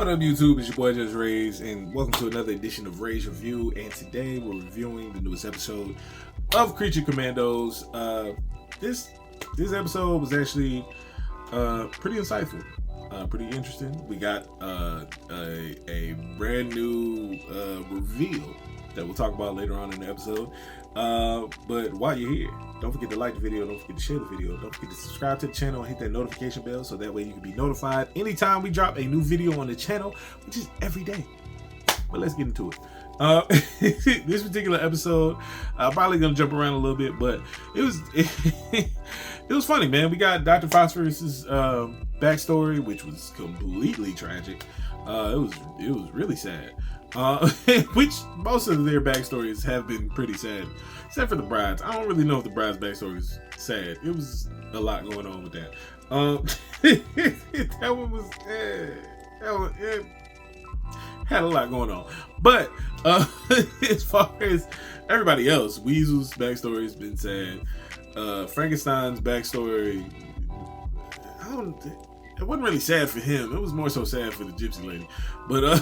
What up, YouTube? It's your boy JusRzd, and welcome to another edition of Ray's Review. And today we're reviewing the newest episode of Creature Commandos. This episode was actually pretty insightful, pretty interesting. We got a brand new reveal that we'll talk about later on in the episode. But while you're here, don't forget to like the video, don't forget to share the video, don't forget to subscribe to the channel and hit that notification bell so that way you can be notified anytime we drop a new video on the channel, which is every day. But let's get into it. This particular episode, I'm probably gonna jump around a little bit, but it was funny, man. We got Dr. Phosphorus's backstory, which was completely tragic. It was really sad. Which most of their backstories have been pretty sad, except for the bride's. I don't really know if the bride's backstory is sad. It was a lot going on with that. That one was it had a lot going on. But as far as everybody else, Weasel's backstory has been sad. Frankenstein's backstory, it wasn't really sad for him. It was more so sad for the gypsy lady. But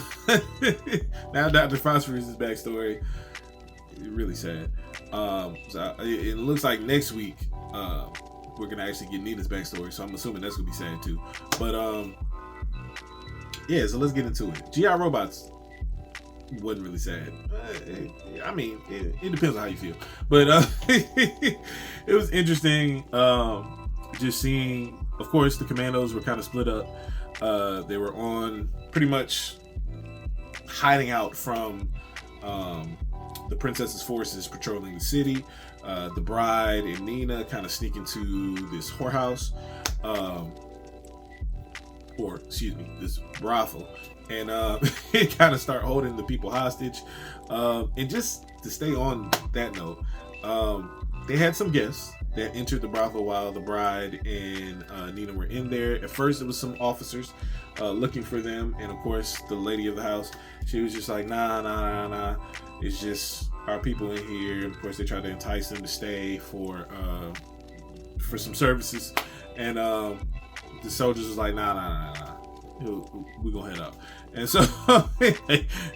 now Dr. Phosphorus's backstory, really sad. So it looks like next week we're gonna actually get Nina's backstory. So I'm assuming that's gonna be sad too. But yeah. So let's get into it. GI Robots wasn't really sad. I mean, it depends on how you feel. But it was interesting. Just seeing. Of course, the Commandos were kind of split up. They were on pretty much hiding out from the princess's forces patrolling the city. The bride and Nina kind of sneak into this whorehouse, this brothel, and kind of start holding the people hostage. And just to stay on that note, they had some guests that entered the brothel while the bride and Nina were in there. At first, it was some officers looking for them, and of course, the lady of the house, she was just like, nah. It's just our people in here. And of course, they tried to entice them to stay for some services, and the soldiers was like, nah. We're gonna head out. And so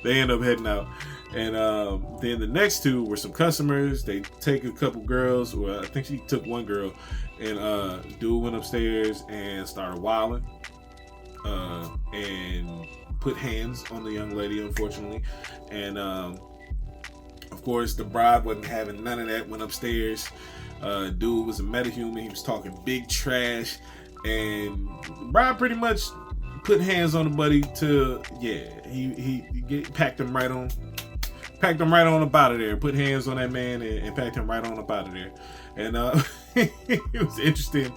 they end up heading out. And then the next two were some customers. They take a couple girls, or I think she took one girl, and dude went upstairs and started wilding, and put hands on the young lady, unfortunately. And of course, the bride wasn't having none of that, went upstairs. Dude was a metahuman. He was talking big trash, and the bride pretty much put hands on the buddy to, he packed him right on up out of there. Put hands on that man and packed him right on up out of there. And it was interesting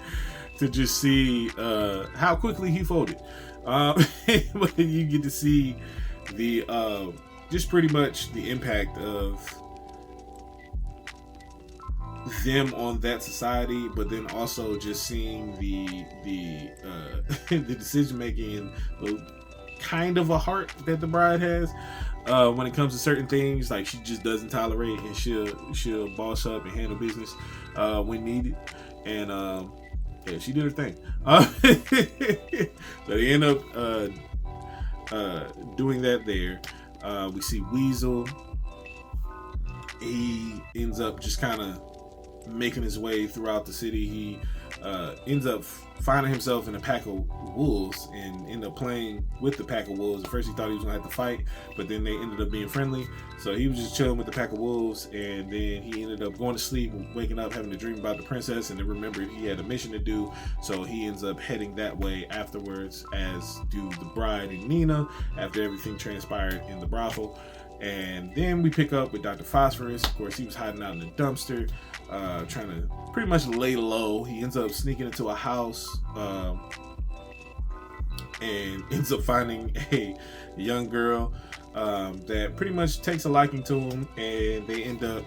to just see how quickly he folded. But you get to see the just pretty much the impact of them on that society, but then also just seeing the the decision making and the kind of a heart that the bride has when it comes to certain things. Like, she just doesn't tolerate, and she'll boss up and handle business when needed. And yeah, she did her thing. So they end up doing that there. We see Weasel. He ends up just kind of making his way throughout the city. He ends up finding himself in a pack of wolves and end up playing with the pack of wolves. At first he thought he was gonna have to fight, but then they ended up being friendly. So he was just chilling with the pack of wolves, and then he ended up going to sleep, waking up, having a dream about the princess, and then remembered he had a mission to do. So he ends up heading that way afterwards, as do the bride and Nina, after everything transpired in the brothel. And then we pick up with Dr. Phosphorus. Of course, he was hiding out in the dumpster, trying to pretty much lay low. He ends up sneaking into a house and ends up finding a young girl that pretty much takes a liking to him, and they end up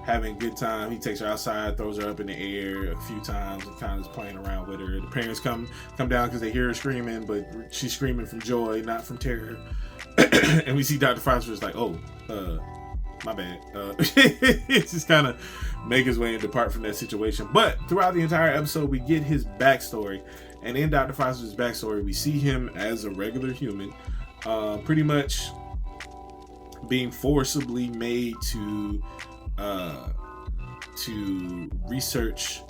having a good time. He takes her outside, throws her up in the air a few times, and kind of is playing around with her. The parents come down because they hear her screaming, but she's screaming from joy, not from terror. And we see Dr. Phosphorus like, my bad. It's just kind of make his way and depart from that situation. But throughout the entire episode, we get his backstory. And in Dr. Phosphorus' backstory, we see him as a regular human pretty much being forcibly made to research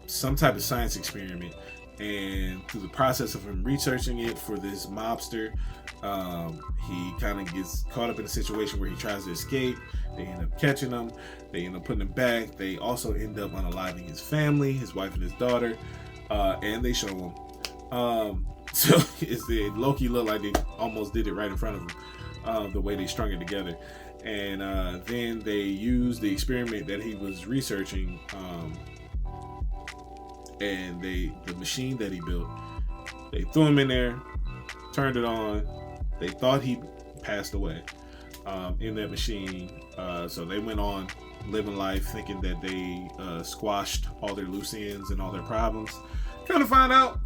some type of science experiment. And through the process of him researching it for this mobster, he kind of gets caught up in a situation where he tries to escape. They end up catching him. They end up putting him back. They also end up unaliving his family, his wife and his daughter, and they show him. So it low-key looked like they almost did it right in front of him, the way they strung it together. And then they used the experiment that he was researching, and the machine that he built, they threw him in there, turned it on. They thought he passed away in that machine. So they went on living life thinking that they squashed all their loose ends and all their problems. Kind of find out,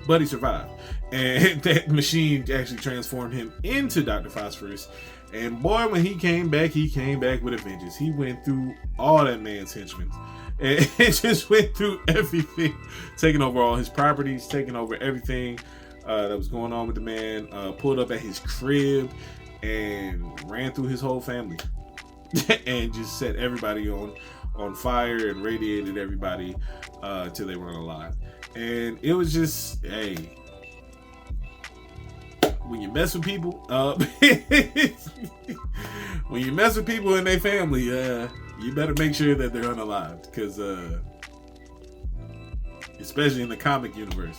but he survived. And that machine actually transformed him into Dr. Phosphorus. And boy, when he came back with a vengeance. He went through all that man's henchmen. And it just went through everything, taking over all his properties, taking over everything that was going on with the man. Pulled up at his crib and ran through his whole family, and just set everybody on fire and radiated everybody till they weren't alive. And it was just, hey, when you mess with people, when you mess with people in their family, you better make sure that they're unalived, because especially in the comic universe,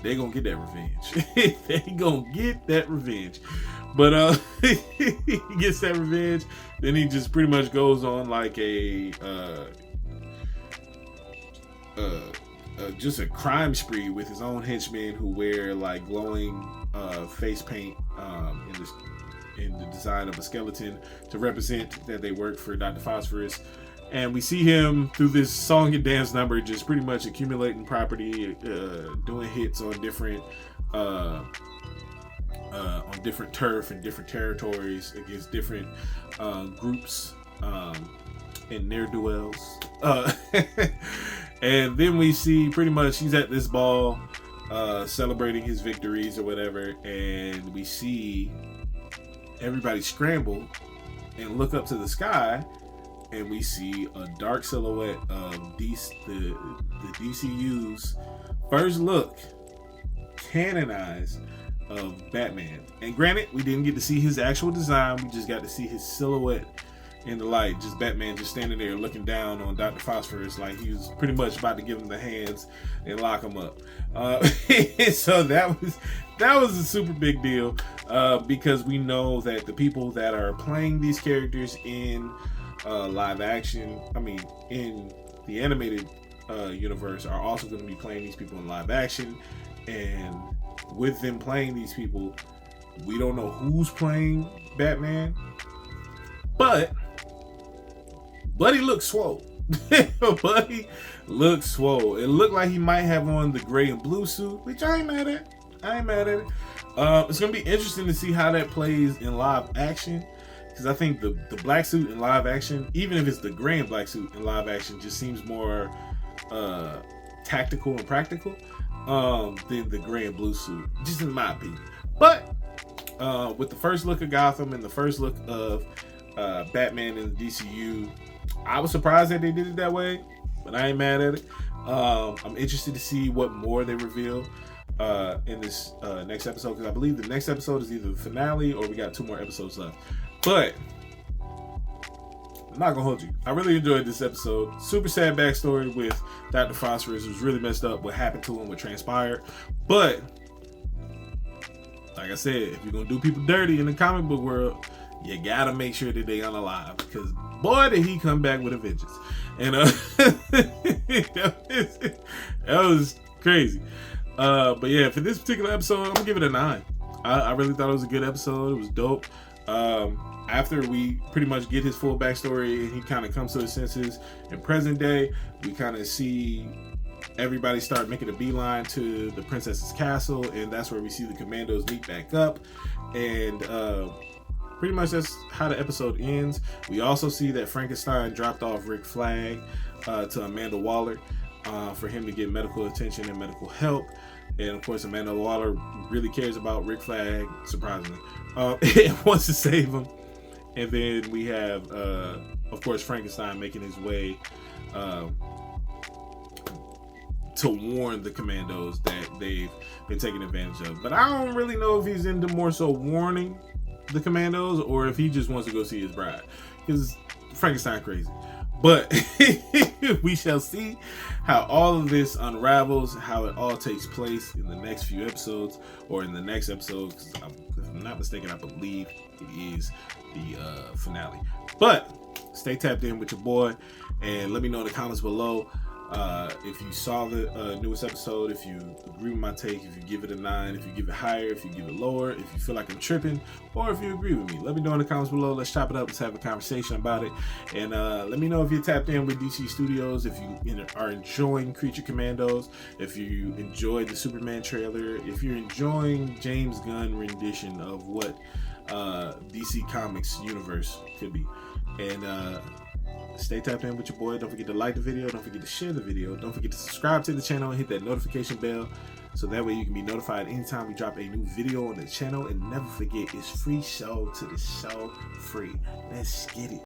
they gonna get that revenge. They gonna get that revenge. But he gets that revenge, then he just pretty much goes on like just a crime spree with his own henchmen who wear like glowing face paint in the design of a skeleton to represent that they work for Dr. Phosphorus. And we see him through this song and dance number just pretty much accumulating property, doing hits on different turf and different territories against different groups in ne'er-do-wells. And then we see pretty much he's at this ball celebrating his victories or whatever, and we see everybody scramble and look up to the sky, and we see a dark silhouette of the DCU's first look canonized of Batman. And granted, we didn't get to see his actual design, we just got to see his silhouette in the light, just Batman just standing there looking down on Dr. Phosphorus like he was pretty much about to give him the hands and lock him up. So that was a super big deal, because we know that the people that are playing these characters in live action, in the animated universe, are also going to be playing these people in live action. And with them playing these people, we don't know who's playing Batman, but Buddy looks swole. Buddy looks swole. It looked like he might have on the gray and blue suit, which I ain't mad at. It's gonna be interesting to see how that plays in live action, because I think the black suit in live action, even if it's the gray and black suit in live action, just seems more tactical and practical than the gray and blue suit, just in my opinion. But with the first look of Gotham and the first look of Batman in the DCU, I was surprised that they did it that way, but I ain't mad at it. I'm interested to see what more they reveal in this next episode, because I believe the next episode is either the finale or we got 2 more episodes left. But I'm not gonna hold you, I really enjoyed this episode. Super sad backstory with Dr. Phosphorus. It was really messed up what happened to him, what transpired. But like I said, if you're gonna do people dirty in the comic book world, you gotta make sure that they unalive, because boy did he come back with a vengeance. And that was crazy. But yeah, for this particular episode, I'm gonna give it a 9. I really thought it was a good episode. It was dope. After we pretty much get his full backstory and he kind of comes to his senses in present day, we kind of see everybody start making a beeline to the princess's castle, and that's where we see the Commandos meet back up. And pretty much that's how the episode ends. We also see that Frankenstein dropped off Rick Flag to Amanda Waller. for him to get medical attention and medical help. And of course, Amanda Waller really cares about Rick Flag, surprisingly, and wants to save him. And then we have, of course, Frankenstein making his way to warn the Commandos that they've been taken advantage of. But I don't really know if he's into more so warning the Commandos or if he just wants to go see his bride, because Frankenstein crazy. But we shall see how all of this unravels, how it all takes place in the next few episodes, or in the next episode, because if I'm not mistaken, I believe it is the finale. But stay tapped in with your boy, and let me know in the comments below if you saw the newest episode, if you agree with my take, if you give it a 9, if you give it higher, if you give it lower, if you feel like I'm tripping, or if you agree with me. Let me know in the comments below. Let's chop it up. Let's have a conversation about it. And let me know if you're tapped in with DC Studios, if you are enjoying Creature Commandos, if you enjoyed the Superman trailer, if you're enjoying James Gunn rendition of what DC Comics universe could be. And stay tapped in with your boy. Don't forget to like the video. Don't forget to share the video. Don't forget to subscribe to the channel and hit that notification bell, so that way you can be notified anytime we drop a new video on the channel. And never forget, it's FreeSoul to the show free. Let's get it.